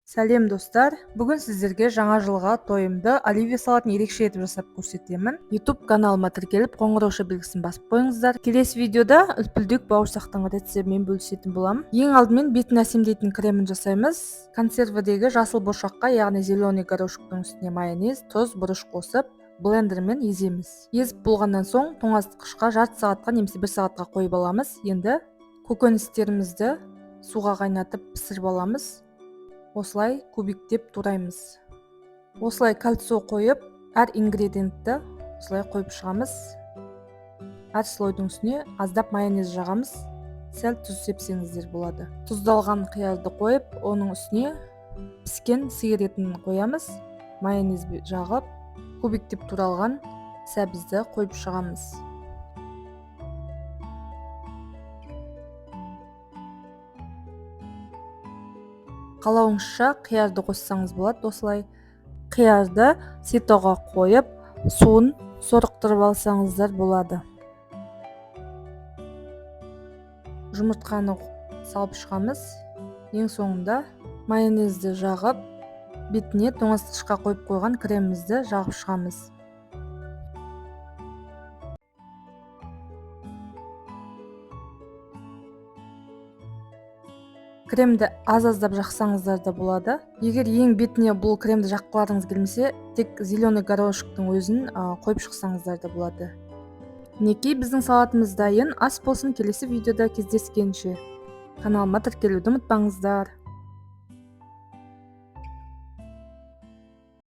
Сәлем достар, бүгін сіздерге жаңа жылға тойымды оливье салатын ерекше етіп жасап көрсетемін. YouTube каналыма тіркеліп, қоңырауша белгісін басып қойыңыздар. Келесі видеода үлпілдек бауырсақтың рецептімен бөлісетін боламын. Ең алдымен бетін әсемдейтін кремін жасаймыз. Консервідегі жасыл бұршаққа, яғни зеленый горошктың үстіне майонез, тұз, бұрыш қосып, блендермен еземіз. Езіп болғаннан соң тоңазытқышқа жарты сағатқа немесе 1 сағатқа қойып аламыз. Енді көкөністерімізді суға қайнатып пісіріп аламыз. Осылай кубиктеп тураймыз. Осылай кольцо қойып, әр ингредиентті осылай қойып шығамыз. Әр слойдың үстіне аздап майонез жағамыз. Сәл тұз сепсеңіздер болады. Тұздалған қиярды қойып, оның үстіне піскен сиыр етін қоямыз. Майонез жағып, кубиктеп туралған сәбізді қойып шығамыз. Қалауыңызша қиярды қоссаңыз болады. Осылай қиярды ситоға қойып, суын сорықтырып алсаңыздар болады. Жұмыртқаны салып шығамыз. Ең соңында майонезді жағып, бетіне тоңазытқышқа қойып қойған кремімізді жағып шығамыз. Кремді аз-аздап жақсаңыздар да болады. Егер ең бетіне бұл кремді жаққыларыңыз келмесе, тек зеленый горошктың өзін қойып шықсаңыздар да болады. Мінекей біздің салатымыз дайын. Ас болсын, келесі видеода кездескенше. Каналыма тіркелуді ұмытпаңыздар.